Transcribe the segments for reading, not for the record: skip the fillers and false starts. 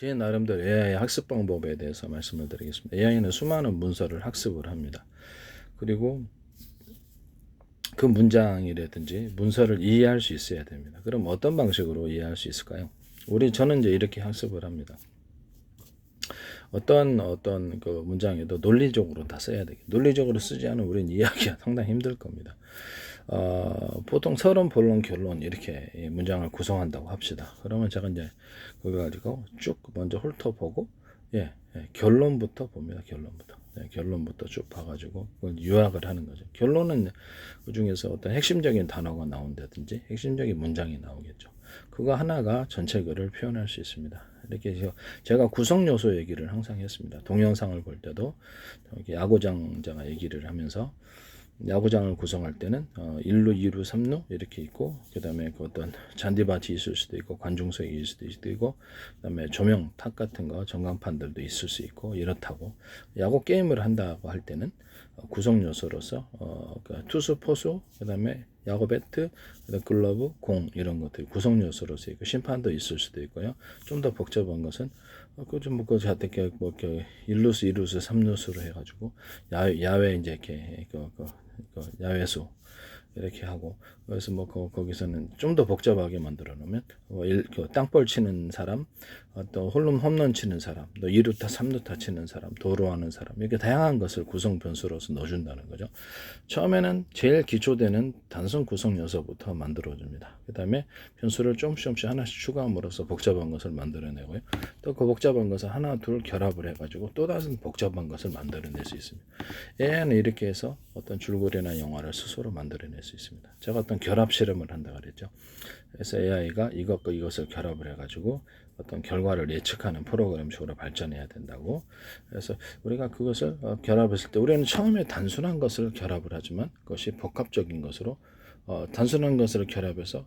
제 나름대로 AI 학습 방법에 대해서 말씀을 드리겠습니다. AI는 수많은 문서를 학습을 합니다. 그리고 그 문장이라든지 문서를 이해할 수 있어야 됩니다. 그럼 어떤 방식으로 이해할 수 있을까요? 저는 이제 이렇게 학습을 합니다. 어떤 그 문장에도 논리적으로 다 써야 되겠. 논리적으로 쓰지 않으면 우리는 이해하기가 상당히 힘들 겁니다. 보통 서론, 본론, 결론 이렇게 문장을 구성한다고 합시다. 그러면 제가 이제 그거 가지고 쭉 먼저 훑어보고 결론부터 봅니다. 결론부터 쭉 봐가지고 그걸 요약을 하는 거죠. 결론은 그 중에서 어떤 핵심적인 단어가 나온다든지 핵심적인 문장이 나오겠죠. 그거 하나가 전체 글을 표현할 수 있습니다. 이렇게 제가 구성 요소 얘기를 항상 했습니다. 동영상을 볼 때도 야구장자가 얘기를 하면서 야구장을 구성할 때는 1루, 2루, 3루 이렇게 있고, 그 다음에 그 어떤 잔디밭이 있을 수도 있고, 관중석이 있을 수도 있고, 그 다음에 조명, 탁 같은 거, 전광판들도 있을 수 있고, 이렇다고. 야구 게임을 한다고 할 때는 구성 요소로서 그 투수, 포수, 그 다음에 야구 배트, 그다음 글러브, 공 이런 것들 구성 요소로서 있고, 심판도 있을 수도 있고요. 좀 더 복잡한 것은 그좀뭐 자택 뭐 이렇게 1루수, 2루수, 3루수로 해가지고 야외 이제 이렇게 야외수 이렇게 하고, 그래서 뭐 거기서는 좀 더 복잡하게 만들어 놓으면 땅볼 치는 사람, 또 홈런 치는 사람, 또 2루타 3루타 치는 사람, 도로하는 사람, 이렇게 다양한 것을 구성 변수로서 넣어준다는 거죠. 처음에는 제일 기초되는 단순 구성 요소부터 만들어줍니다. 그 다음에 변수를 조금씩 하나씩 추가함으로써 복잡한 것을 만들어내고요. 또 그 복잡한 것을 하나 둘 결합을 해가지고 또 다른 복잡한 것을 만들어낼 수 있습니다. AI는 이렇게 해서 어떤 줄거리나 영화를 스스로 만들어낼 수 있습니다. 제가 어떤 결합 실험을 한다 그랬죠. 그래서 AI가 이것과 이것을 결합을 해가지고 어떤 결과를 예측하는 프로그램식으로 발전해야 된다고. 그래서 우리가 그것을 결합했을 때 우리는 처음에 단순한 것을 결합을 하지만 그것이 복합적인 것으로 단순한 것을 결합해서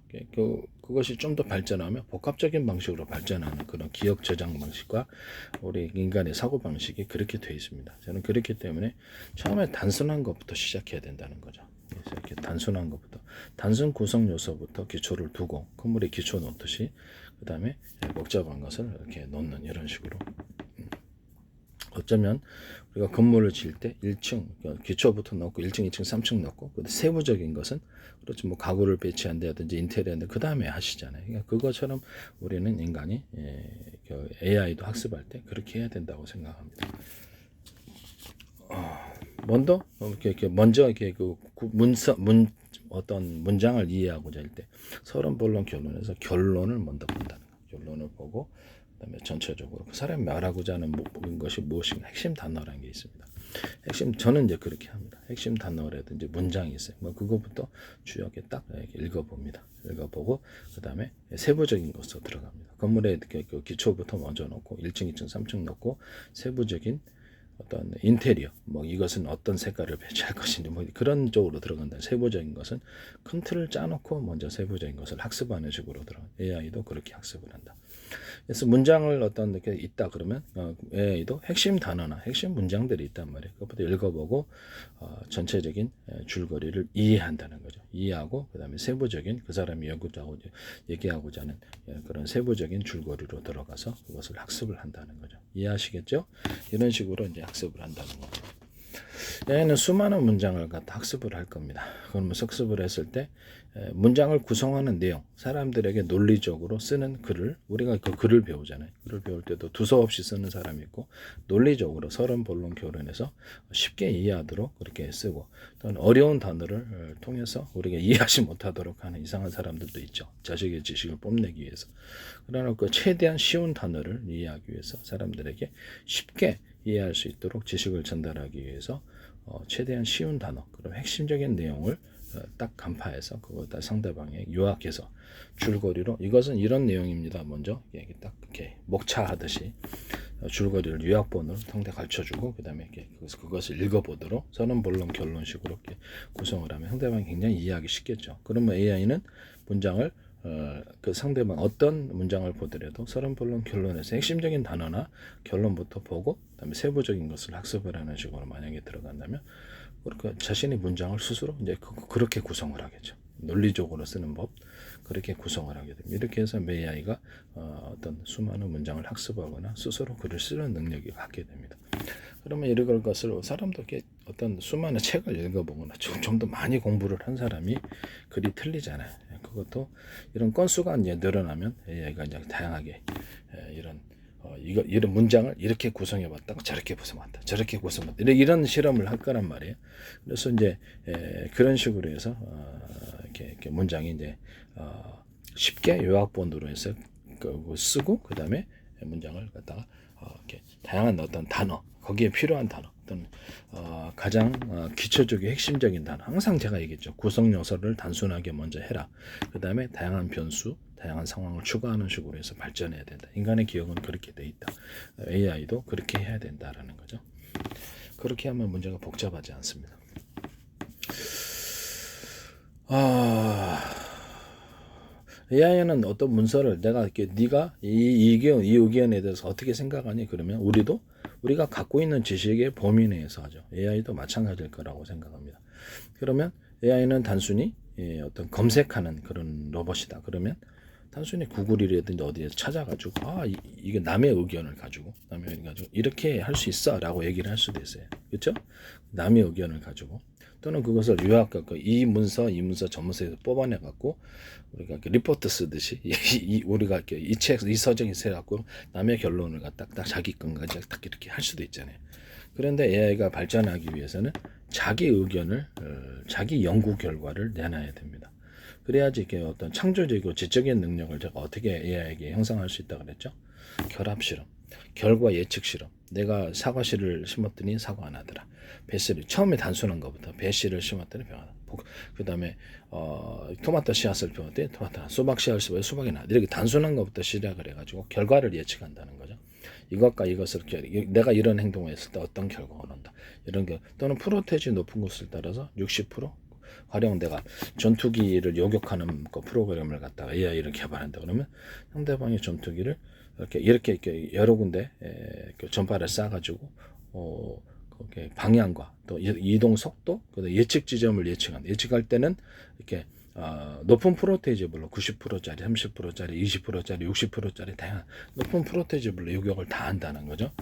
그것이 좀 더 발전하면 복합적인 방식으로 발전하는 그런 기억 저장 방식과 우리 인간의 사고 방식이 그렇게 되어 있습니다. 저는 그렇기 때문에 처음에 단순한 것부터 시작해야 된다는 거죠. 그래서 이렇게 단순한 것부터, 단순 구성 요소부터 기초를 두고 건물에 기초 놓듯이 그 다음에 복잡한 것을 이렇게 놓는 이런 식으로. 어쩌면 우리가 건물을 지을 때 1층 기초부터 넣고 1층, 2층, 3층 넣고 세부적인 것은 그렇죠. 뭐 가구를 배치한다든지 인테리어인데 그 다음에 하시잖아요. 그러니까 그것처럼 우리는 인간이 AI도 학습할 때 그렇게 해야 된다고 생각합니다. 먼저 어떤 문장을 이해하고자 할 때 서론, 본론, 결론에서 결론을 먼저 본다는 거예요. 결론을 보고 그다음에 전체적으로 그 사람이 말하고자 하는 것이 무엇인가 핵심 단어라는 게 있습니다. 저는 이제 그렇게 합니다. 핵심 단어라든지 문장이 있어요. 뭐 그거부터 주요하게 딱 읽어봅니다. 읽어보고 그다음에 세부적인 것으로 들어갑니다. 건물의 그 기초부터 먼저 놓고 1층, 2층, 3층 놓고 세부적인 어떤 인테리어, 뭐 이것은 어떤 색깔을 배치할 것인지 뭐 그런 쪽으로 들어간다. 세부적인 것은 큰 틀을 짜놓고 먼저 세부적인 것을 학습하는 식으로 들어가. AI도 그렇게 학습을 한다. 그래서 문장을 어떤 게 있다 그러면 AI도 핵심 단어나 핵심 문장들이 있단 말이에요. 그것부터 읽어보고 전체적인 줄거리를 이해한다는 거죠. 이해하고 그다음에 세부적인 그 사람이 얘기하고자 하는 그런 세부적인 줄거리로 들어가서 그것을 학습을 한다는 거죠. 이해하시겠죠? 이런 식으로 이제 학습을 한다는 거죠. 얘는 수많은 문장을 갖다 학습을 할 겁니다. 그러면 학습을 했을 때 문장을 구성하는 내용, 사람들에게 논리적으로 쓰는 글을 우리가 그 글을 배우잖아요. 글을 배울 때도 두서없이 쓰는 사람이 있고 논리적으로 서론, 본론, 결론에서 쉽게 이해하도록 그렇게 쓰고 또는 어려운 단어를 통해서 우리가 이해하지 못하도록 하는 이상한 사람들도 있죠. 자식의 지식을 뽐내기 위해서. 그러나 그 최대한 쉬운 단어를 이해하기 위해서 사람들에게 쉽게 이해할 수 있도록 지식을 전달하기 위해서 최대한 쉬운 단어, 그럼 핵심적인 내용을 딱 간파해서 그걸 상대방에 요약해서 줄거리로 이것은 이런 내용입니다. 먼저 딱 이렇게 목차하듯이 줄거리를 요약본으로 상대 가르쳐주고 그다음에 그것을 읽어보도록 서론, 본론, 결론식으로 이렇게 구성을 하면 상대방이 굉장히 이해하기 쉽겠죠. 그러면 AI는 문장을 그 상대방 어떤 문장을 보더라도 서론, 본론, 결론에서 핵심적인 단어나 결론부터 보고 그다음에 세부적인 것을 학습을 하는 식으로 만약에 들어간다면 그렇게 자신의 문장을 스스로 이제 그렇게 구성을 하겠죠. 논리적으로 쓰는 법 그렇게 구성을 하게 됩니다. 이렇게 해서 AI가 어떤 수많은 문장을 학습하거나 스스로 글을 쓰는 능력이 갖게 됩니다. 그러면 이런 것을 사람도 이렇게 어떤 수많은 책을 읽어보거나 좀 더 많이 공부를 한 사람이 글이 틀리잖아요. 그것도 이런 건수가 이제 늘어나면 AI가 이제 다양하게 이런 이런 문장을 이렇게 구성해봤다가 저렇게 구성해봤다, 저렇게 구성해봤다 이런 실험을 할 거란 말이에요. 그래서 이제 그런 식으로 해서 이렇게 문장이 이제 쉽게 요약본으로 해서 쓰고 그 다음에 문장을 갖다가 이렇게 다양한 어떤 단어 거기에 필요한 단어 어떤 가장 기초적인 핵심적인 단어 항상 제가 얘기했죠. 구성 요소를 단순하게 먼저 해라. 그 다음에 다양한 변수 다양한 상황을 추가하는 식으로 해서 발전해야 된다. 인간의 기억은 그렇게 돼 있다. AI도 그렇게 해야 된다라는 거죠. 그렇게 하면 문제가 복잡하지 않습니다. AI는 어떤 문서를 내가 이렇게 네가 이 의견에 대해서 어떻게 생각하니? 그러면 우리가 갖고 있는 지식의 범위 내에서 하죠. AI도 마찬가지일 거라고 생각합니다. 그러면 AI는 단순히 어떤 검색하는 그런 로봇이다. 그러면 단순히 구글이라든지 어디에 찾아가지고 이게 남의 의견을 가지고 이렇게 할 수 있어라고 얘기를 할 수도 있어요. 그렇죠? 남의 의견을 가지고 또는 그것을 요약하고 이 문서 저 문서에서 뽑아내 갖고 우리가 리포트 쓰듯이 우리가 이 서적에서 해갖고 남의 결론을 갖다 딱 자기 건가지 딱 이렇게 할 수도 있잖아요. 그런데 AI가 발전하기 위해서는 자기 의견을 자기 연구 결과를 내놔야 됩니다. 그래야지 이게 어떤 창조적이고 지적인 능력을 제가 어떻게 AI에게 형성할 수 있다 그랬죠? 결합 실험, 결과 예측 실험. 내가 사과씨를 심었더니 사과 안 하더라. 배씨를 처음에 단순한 것부터 배씨를 심었더니 병 안 하더라. 그 다음에 토마토 씨앗을 심었더니 토마토, 수박 씨앗을 심었더니 수박이 나. 이렇게 단순한 것부터 시작을 해가지고 결과를 예측한다는 거죠. 이것과 이것을 내가 이런 행동을 했을 때 어떤 결과가 나온다. 이런 게 또는 프로테이지 높은 것을 따라서 60% 가령 내가 전투기를 요격하는 프로그램을 갖다가 AI를 개발한다 그러면 상대방의 전투기를 이렇게 여러 군데 전파를 쏴가지고 방향과 또 이동 속도, 예측 지점을 예측할 때는 이렇게 높은 프로테이지블로 90%짜리, 30%짜리, 20%짜리, 60%짜리 다양한 높은 프로테이지블로 요격을 다 한다는 거죠.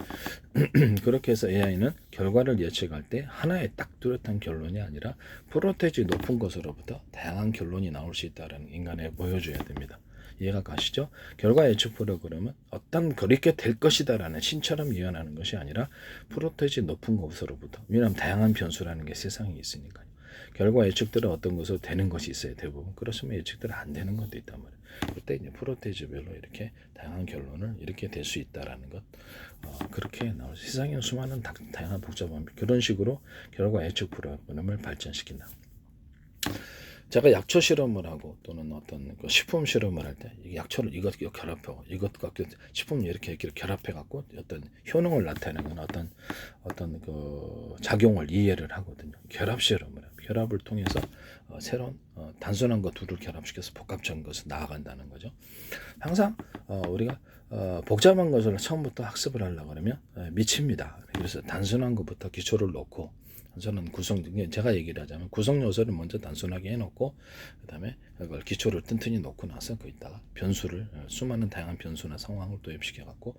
그렇게 해서 AI는 결과를 예측할 때 하나의 딱 뚜렷한 결론이 아니라 프로테이지 높은 것으로부터 다양한 결론이 나올 수 있다는 인간에 보여줘야 됩니다. 이해가 가시죠? 결과 예측 프로그램은 어떤 그렇게 될 것이다라는 신처럼 예언하는 것이 아니라 프로테이지 높은 것으로부터, 왜냐하면 다양한 변수라는 게 세상에 있으니까요. 결과 예측들은 어떤 것으로 되는 것이 있어요. 대부분. 그렇으면 예측들은 안 되는 것도 있단 말이에요. 그때 이제 프로테이지별로 이렇게 다양한 결론을 이렇게 될 수 있다라는 것. 그렇게 나올 세상에 수많은 다양한 복잡한 그런 식으로 결과 예측 프로그램을 발전시킨다. 제가 약초 실험을 하고 또는 어떤 식품 실험을 할 때 약초를 이것 결합하고 이것과 식품을 이렇게 결합해 갖고 어떤 효능을 나타내는 어떤 그 작용을 이해를 하거든요. 결합 실험을 해요. 결합을 통해서 새로운 단순한 것 둘을 결합시켜서 복합적인 것을 나아간다는 거죠. 항상 우리가 복잡한 것을 처음부터 학습을 하려고 그러면 미칩니다. 그래서 단순한 것부터 기초를 놓고 저는 제가 얘기를 하자면 구성 요소를 먼저 단순하게 해놓고 그 다음에 그걸 기초를 튼튼히 놓고 나서 거기다가 변수를 수많은 다양한 변수나 상황을 도입시켜 갖고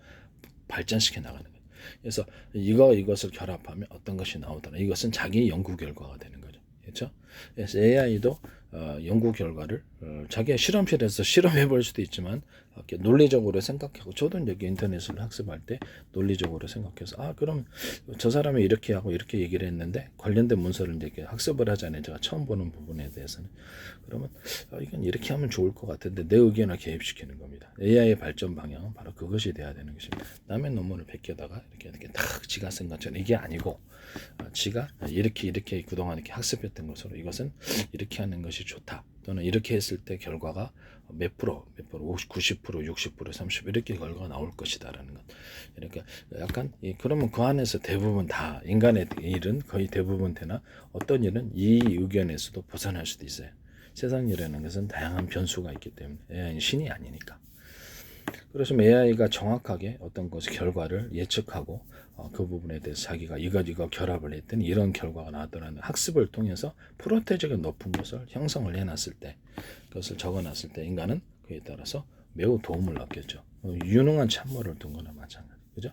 발전시켜 나가는 거예요. 그래서 이것을 결합하면 어떤 것이 나오더라. 이것은 자기 연구 결과가 되는 거죠. 그렇죠? 그래서 AI도 연구 결과를 자기가 실험실에서 실험해 볼 수도 있지만 이렇게 논리적으로 생각하고 저도 이제 인터넷을 학습할 때 논리적으로 생각해서 그럼 저 사람이 이렇게 하고 이렇게 얘기를 했는데 관련된 문서를 이제 학습을 하잖아요. 제가 처음 보는 부분에 대해서는 그러면 이건 이렇게 하면 좋을 것 같은데 내 의견을 개입시키는 겁니다. AI의 발전 방향은 바로 그것이 돼야 되는 것입니다. 남의 논문을 베껴다가 이렇게 딱 지가 쓴 것처럼 이게 아니고 지가 이렇게 그동안 이렇게 학습했던 것으로 이것은 이렇게 하는 것이 좋다. 또는 이렇게 했을 때 결과가 몇 프로, 50, 90%, 60%, 30% 이렇게 결과가 나올 것이다라는 것. 그러니까 약간 그러면 그 안에서 대부분 다 인간의 일은 거의 대부분 되나 어떤 일은 이 의견에서도 벗어날 수도 있어요. 세상 일이라는 것은 다양한 변수가 있기 때문에 신이 아니니까. 그렇지만 AI가 정확하게 어떤 것의 결과를 예측하고 그 부분에 대해서 자기가 이거 결합을 했더니 이런 결과가 나왔더라는 학습을 통해서 프로테이지가 높은 것을 형성을 해놨을 때, 그것을 적어놨을 때 인간은 그에 따라서 매우 도움을 얻겠죠. 유능한 참모를 둔 거나 마찬가지, 그죠?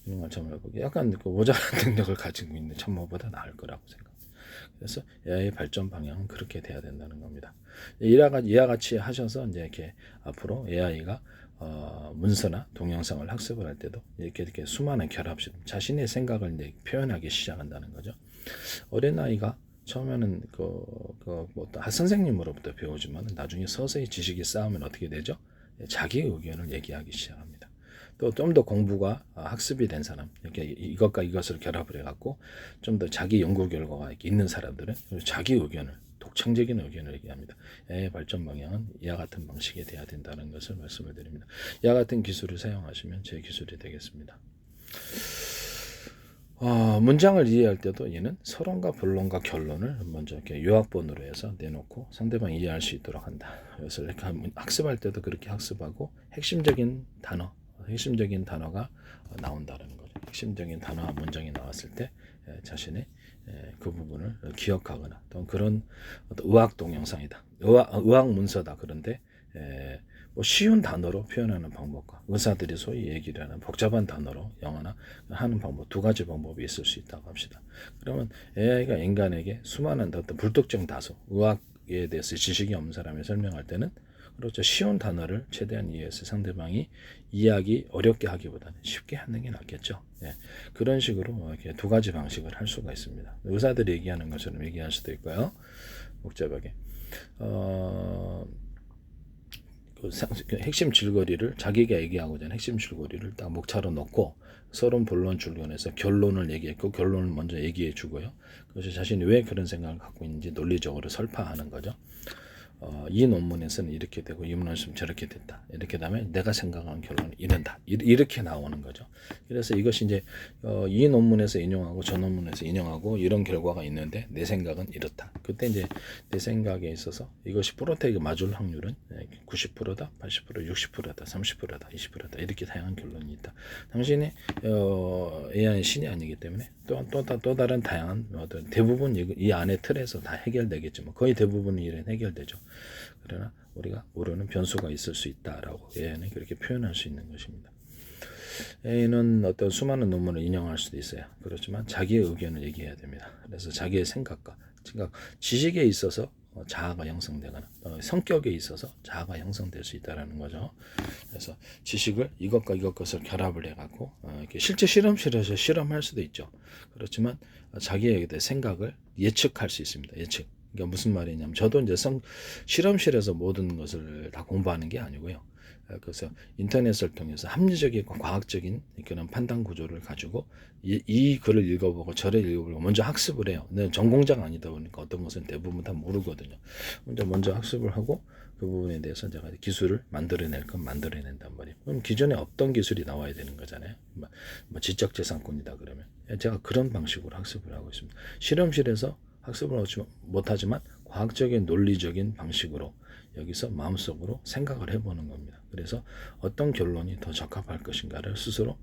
유능한 참모를 보기 약간 그 모자란 능력을 가지고 있는 참모보다 나을 거라고 생각합니다. 그래서 AI 발전 방향은 그렇게 돼야 된다는 겁니다. 이와 같이 하셔서 이제 이렇게 앞으로 AI가 문서나 동영상을 학습을 할 때도 이렇게 수많은 결합식 자신의 생각을 이제 표현하기 시작한다는 거죠. 어린아이가 처음에는 뭐 선생님으로부터 배우지만 나중에 서서히 지식이 쌓으면 어떻게 되죠? 자기 의견을 얘기하기 시작합니다. 또 좀 더 공부가 학습이 된 사람, 이렇게 이것과 이것을 결합을 해갖고 좀 더 자기 연구 결과가 있는 사람들은 자기 의견을, 독창적인 의견을 얘기합니다. AI 발전 방향은 이와 같은 방식이 돼야 된다는 것을 말씀을 드립니다. 이와 같은 기술을 사용하시면 제 기술이 되겠습니다. 문장을 이해할 때도 얘는 서론과 본론과 결론을 먼저 이렇게 요약본으로 해서 내놓고 상대방이 이해할 수 있도록 한다. 그래서 이렇게 학습할 때도 그렇게 학습하고 핵심적인 단어가 나온다는 거죠. 핵심적인 단어와 문장이 나왔을 때 자신의 그 부분을 기억하거나 또 그런 의학 동영상이다, 의학 문서다, 그런데 뭐 쉬운 단어로 표현하는 방법과 의사들이 소위 얘기를 하는 복잡한 단어로 영어나 하는 방법, 두 가지 방법이 있을 수 있다고 합시다. 그러면 AI가 인간에게 수많은 어떤 불특정 다수, 의학에 대해서 지식이 없는 사람이 설명할 때는 그렇죠, 쉬운 단어를 최대한 이해해서 상대방이 이해하기 어렵게 하기보다는 쉽게 하는 게 낫겠죠. 그런 식으로 이렇게 두 가지 방식을 할 수가 있습니다. 의사들이 얘기하는 것처럼 얘기할 수도 있고요, 복잡하게 그 핵심 줄거리를 자기가 얘기하고자 하는 핵심 줄거리를 딱 목차로 넣고 서론, 본론, 줄론에서 결론을 얘기했고 결론을 먼저 얘기해 주고요. 그것이 자신이 왜 그런 생각을 갖고 있는지 논리적으로 설파하는 거죠. 이 논문에서는 이렇게 되고 이 논문에서는 저렇게 됐다. 이렇게 되면 내가 생각하는 결론은 이런다. 이렇게 나오는 거죠. 그래서 이것이 이제 이 논문에서 인용하고 저 논문에서 인용하고 이런 결과가 있는데 내 생각은 이렇다. 그때 이제 내 생각에 있어서 이것이 프로테이가 맞을 확률은 90%다, 80%, 60%다, 30%다, 20%다 이렇게 다양한 결론이 있다. 당신이 AI는 신이 아니기 때문에 또 다른 다양한 대부분 이 안에 틀에서 다 해결되겠지만 거의 대부분의 일은 해결되죠. 그러나 우리가 모르는 변수가 있을 수 있다라고 AI는 그렇게 표현할 수 있는 것입니다. AI는 어떤 수많은 논문을 인용할 수도 있어요. 그렇지만 자기의 의견을 얘기해야 됩니다. 그래서 자기의 생각과 지식에 있어서 자아가 형성되거나 성격에 있어서 자아가 형성될 수 있다는 거죠. 그래서 지식을 이것과 이것을 결합을 해갖고 이렇게 실제 실험실에서 실험할 수도 있죠. 그렇지만 자기의 생각을 예측할 수 있습니다. 예측. 그러니까 무슨 말이냐면 저도 이제 실험실에서 모든 것을 다 공부하는 게 아니고요. 그래서 인터넷을 통해서 합리적이고 과학적인 그런 판단 구조를 가지고 이 글을 읽어보고 저를 읽어보고 먼저 학습을 해요. 근데 전공자가 아니다 보니까 어떤 것은 대부분 다 모르거든요. 먼저 학습을 하고 그 부분에 대해서 제가 기술을 만들어낼 건 만들어낸단 말이에요. 그럼 기존에 없던 기술이 나와야 되는 거잖아요. 뭐 지적재산권이다 그러면 제가 그런 방식으로 학습을 하고 있습니다. 실험실에서 학습을 못하지만 과학적인 논리적인 방식으로 여기서 마음속으로 생각을 해보는 겁니다. 그래서 어떤 결론이 더 적합할 것인가를 스스로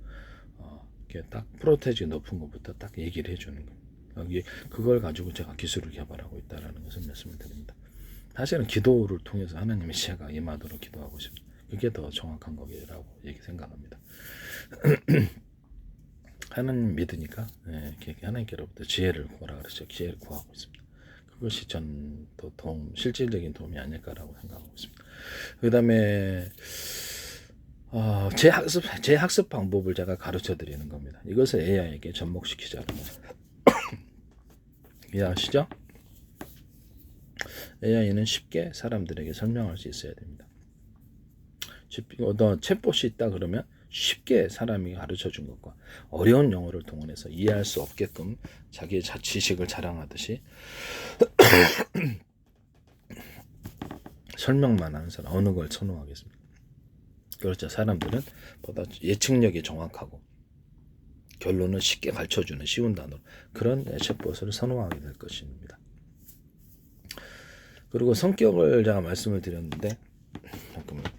이렇게 딱 프로테이지 높은 것부터 딱 얘기를 해주는 겁니다. 그걸 가지고 제가 기술을 개발하고 있다는 것을 말씀을 드립니다. 사실은 기도를 통해서 하나님의 지혜가 임하도록 기도하고 싶습니다. 그게 더 정확한 거라고 생각합니다. 하나님 믿으니까 하나님께로부터 지혜를 구하라 그랬죠. 지혜를 구하고 있습니다. 그것이 전 더 실질적인 도움이 아닐까라고 생각하고 있습니다. 그 다음에 제 학습 방법을 제가 가르쳐 드리는 겁니다. 이것을 AI에게 접목시키자는 거죠. 이해하시죠? AI는 쉽게 사람들에게 설명할 수 있어야 됩니다. 어떤 챗봇이 있다 그러면 쉽게 사람이 가르쳐 준 것과 어려운 용어를 동원해서 이해할 수 없게끔 자기의 지식을 자랑하듯이 설명만 하는 사람 어느 걸 선호하겠습니까? 그렇죠. 사람들은 보다 예측력이 정확하고 결론을 쉽게 가르쳐주는 쉬운 단어로 그런 챗봇을 선호하게 될 것입니다. 그리고 성격을 제가 말씀을 드렸는데 잠깐만요.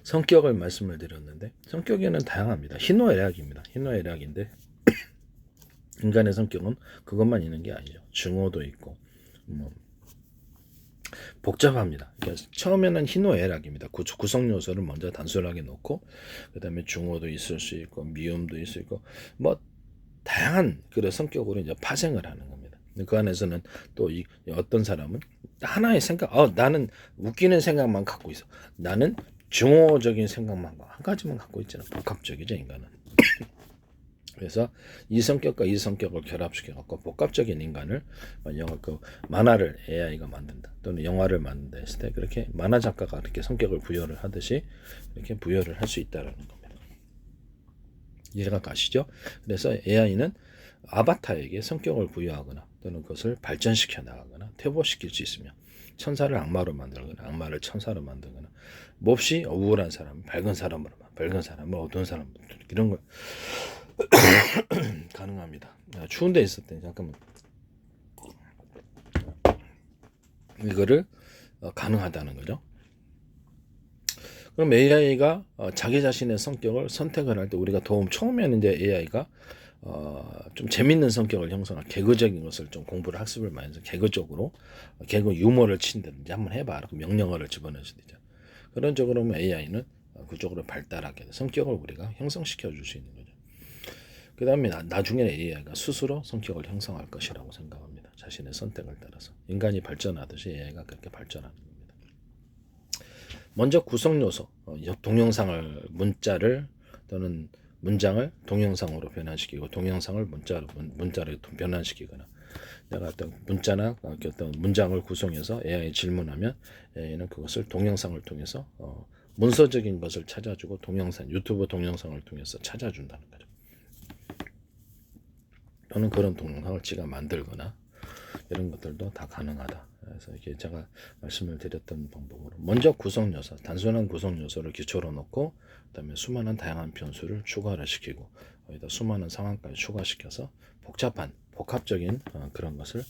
성격을 말씀을 드렸는데 성격에는 다양합니다. 희노애락입니다. 희노애락인데 인간의 성격은 그것만 있는 게 아니죠. 증오도 있고 뭐 복잡합니다. 그러니까 처음에는 희노애락입니다. 구성 요소를 먼저 단순하게 놓고 그 다음에 증오도 있을 수 있고 미움도 있을 수 있고 뭐 다양한 그런 성격으로 이제 파생을 하는 겁니다. 그 안에서는 또 어떤 사람은 하나의 생각, 나는 웃기는 생각만 갖고 있어. 나는 증오적인 생각만 한 가지만 갖고 있잖아. 복합적이죠, 인간은. 그래서 이 성격과 이 성격을 결합시켜 갖고 복합적인 인간을 만약 그 만화를 AI가 만든다 또는 영화를 만든다 했을 때 그렇게 만화 작가가 이렇게 성격을 부여를 하듯이 이렇게 부여를 할 수 있다라는 겁니다. 이해가 가시죠? 그래서 AI는 아바타에게 성격을 부여하거나 또는 그것을 발전시켜 나가거나 퇴보시킬 수 있으며 천사를 악마로 만들거나 악마를 천사로 만들거나 몹시 우울한 사람, 밝은 사람을 어두운 사람으로 이런 걸 가능합니다. 추운 데 있을 때 잠깐만 이거를 가능하다는 거죠. 그럼 AI가 자기 자신의 성격을 선택을 할 때 우리가 처음에는 이제 AI가 좀 재밌는 성격을 형성할 개그적인 것을 좀 공부를 학습을 많이 해서 개그적으로 개그 유머를 친다든지 한번 해봐. 명령어를 집어넣을 수도 있죠. 그런 쪽으로 하면 AI는 그쪽으로 발달하게 성격을 우리가 형성시켜 줄 수 있는 거죠. 그 다음에 나중에는 AI가 스스로 성격을 형성할 것이라고 생각합니다. 자신의 선택을 따라서. 인간이 발전하듯이 AI가 그렇게 발전하는 겁니다. 먼저 구성요소, 동영상을 문자를 또는 문장을 동영상으로 변환시키고 동영상을 문자로 변환시키거나 내가 어떤 문자나 어떤 문장을 구성해서 AI에 질문하면 AI는 그것을 동영상을 통해서 문서적인 것을 찾아주고 유튜브 동영상을 통해서 찾아준다는 거죠. 또는 그런 동영상을 지가 만들거나 이런 것들도 다 가능하다. 그래서 이게 제가 말씀을 드렸던 방법으로 먼저 구성 요소, 단순한 구성 요소를 기초로 놓고 그다음에 수많은 다양한 변수를 추가를 시키고 거기다 수많은 상황까지 추가시켜서 복합적인 그런 것을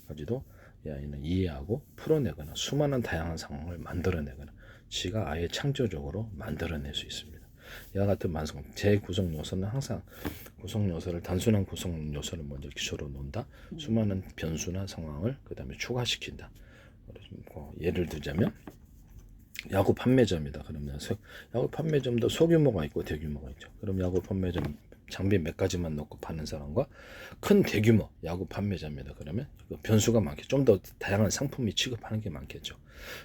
가지고 AI는 이해하고 풀어내거나 수많은 다양한 상황을 만들어내거나 지가 아예 창조적으로 만들어낼 수 있습니다. 이와 같은 제 구성 요소는 항상 구성 요소를 단순한 구성 요소를 먼저 기초로 놓는다. 수많은 변수나 상황을 그 다음에 추가시킨다. 예를 들자면 야구 판매점이다. 그러면 야구 판매점도 소규모가 있고 대규모가 있죠. 그럼 야구 판매점 장비 몇 가지만 넣고 파는 사람과 큰 대규모 야구 판매점이다. 그러면 변수가 많겠죠. 좀 더 다양한 상품이 취급하는 게 많겠죠.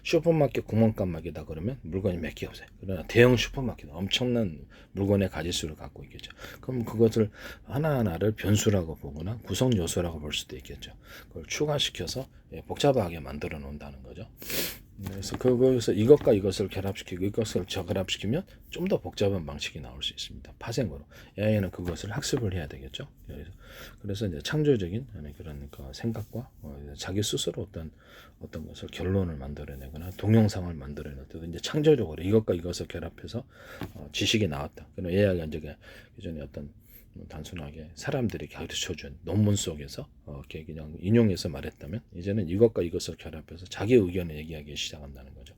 슈퍼마켓 구멍가게다 그러면 물건이 몇 개 없어요. 그러나 대형 슈퍼마켓 엄청난 물건의 가짓수를 갖고 있겠죠. 그럼 그것을 하나하나를 변수라고 보거나 구성 요소라고 볼 수도 있겠죠. 그걸 추가시켜서 복잡하게 만들어 놓는다는 거죠. 그래서 거기서 이것과 이것을 결합시키고 이것을 저결합시키면 좀 더 복잡한 방식이 나올 수 있습니다. 파생으로 AI는 그것을 학습을 해야 되겠죠. 그래서 이제 창조적인 그런 생각과 자기 스스로 어떤 것을 결론을 만들어내거나 동영상을 만들어내거나 이제 창조적으로 이것과 이것을 결합해서 지식이 나왔다. 그럼 AI가 이제 기존에 어떤 단순하게 사람들이 가르쳐준 논문 속에서 이렇게 그냥 인용해서 말했다면 이제는 이것과 이것을 결합해서 자기 의견을 얘기하기 시작한다는 거죠.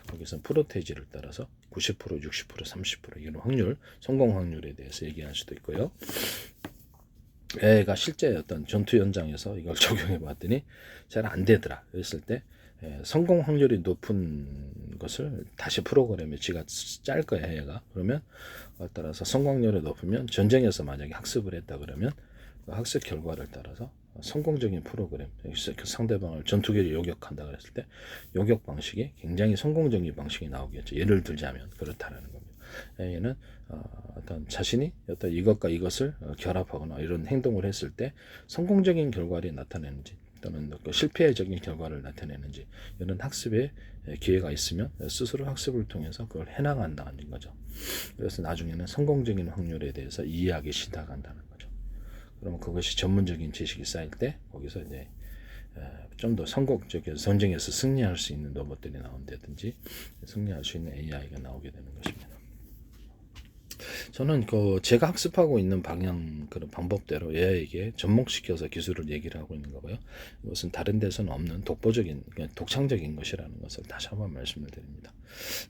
거기서 프로테이지를 따라서 90%, 60%, 30% 이런 확률, 성공 확률에 대해서 얘기할 수도 있고요. 애가 실제 어떤 전투 현장에서 이걸 적용해 봤더니 잘 안 되더라. 그랬을 때 성공 확률이 높은 것을 다시 프로그램에 지가 짤 거야, 애가. 그러면 따라서 성공률이 높으면 전쟁에서 만약에 학습을 했다 그러면 그 학습 결과를 따라서 성공적인 프로그램, 상대방을 전투기를 요격한다 그랬을 때 요격 방식이 굉장히 성공적인 방식이 나오겠죠. 예를 들자면 그렇다라는 겁니다. 얘는 어떤 자신이 어떤 이것과 이것을 결합하거나 이런 행동을 했을 때 성공적인 결과를 나타내는지 또는 실패적인 결과를 나타내는지 이런 학습의 기회가 있으면 스스로 학습을 통해서 그걸 해나간다는 거죠. 그래서 나중에는 성공적인 확률에 대해서 이해하기 시작한다는 거죠. 그러면 그것이 전문적인 지식이 쌓일 때 거기서 이제 좀 더 성공적인 전쟁에서 승리할 수 있는 로봇들이 나온다든지 승리할 수 있는 AI가 나오게 되는 것입니다. 저는 그 제가 학습하고 있는 방향 그런 방법대로 AI에게 접목시켜서 기술을 얘기를 하고 있는 거고요. 이것은 다른 데서는 없는 독보적인 그러니까 독창적인 것이라는 것을 다시 한번 말씀을 드립니다.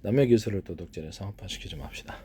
남의 기술을 도덕질에 상업화시키지 맙시다.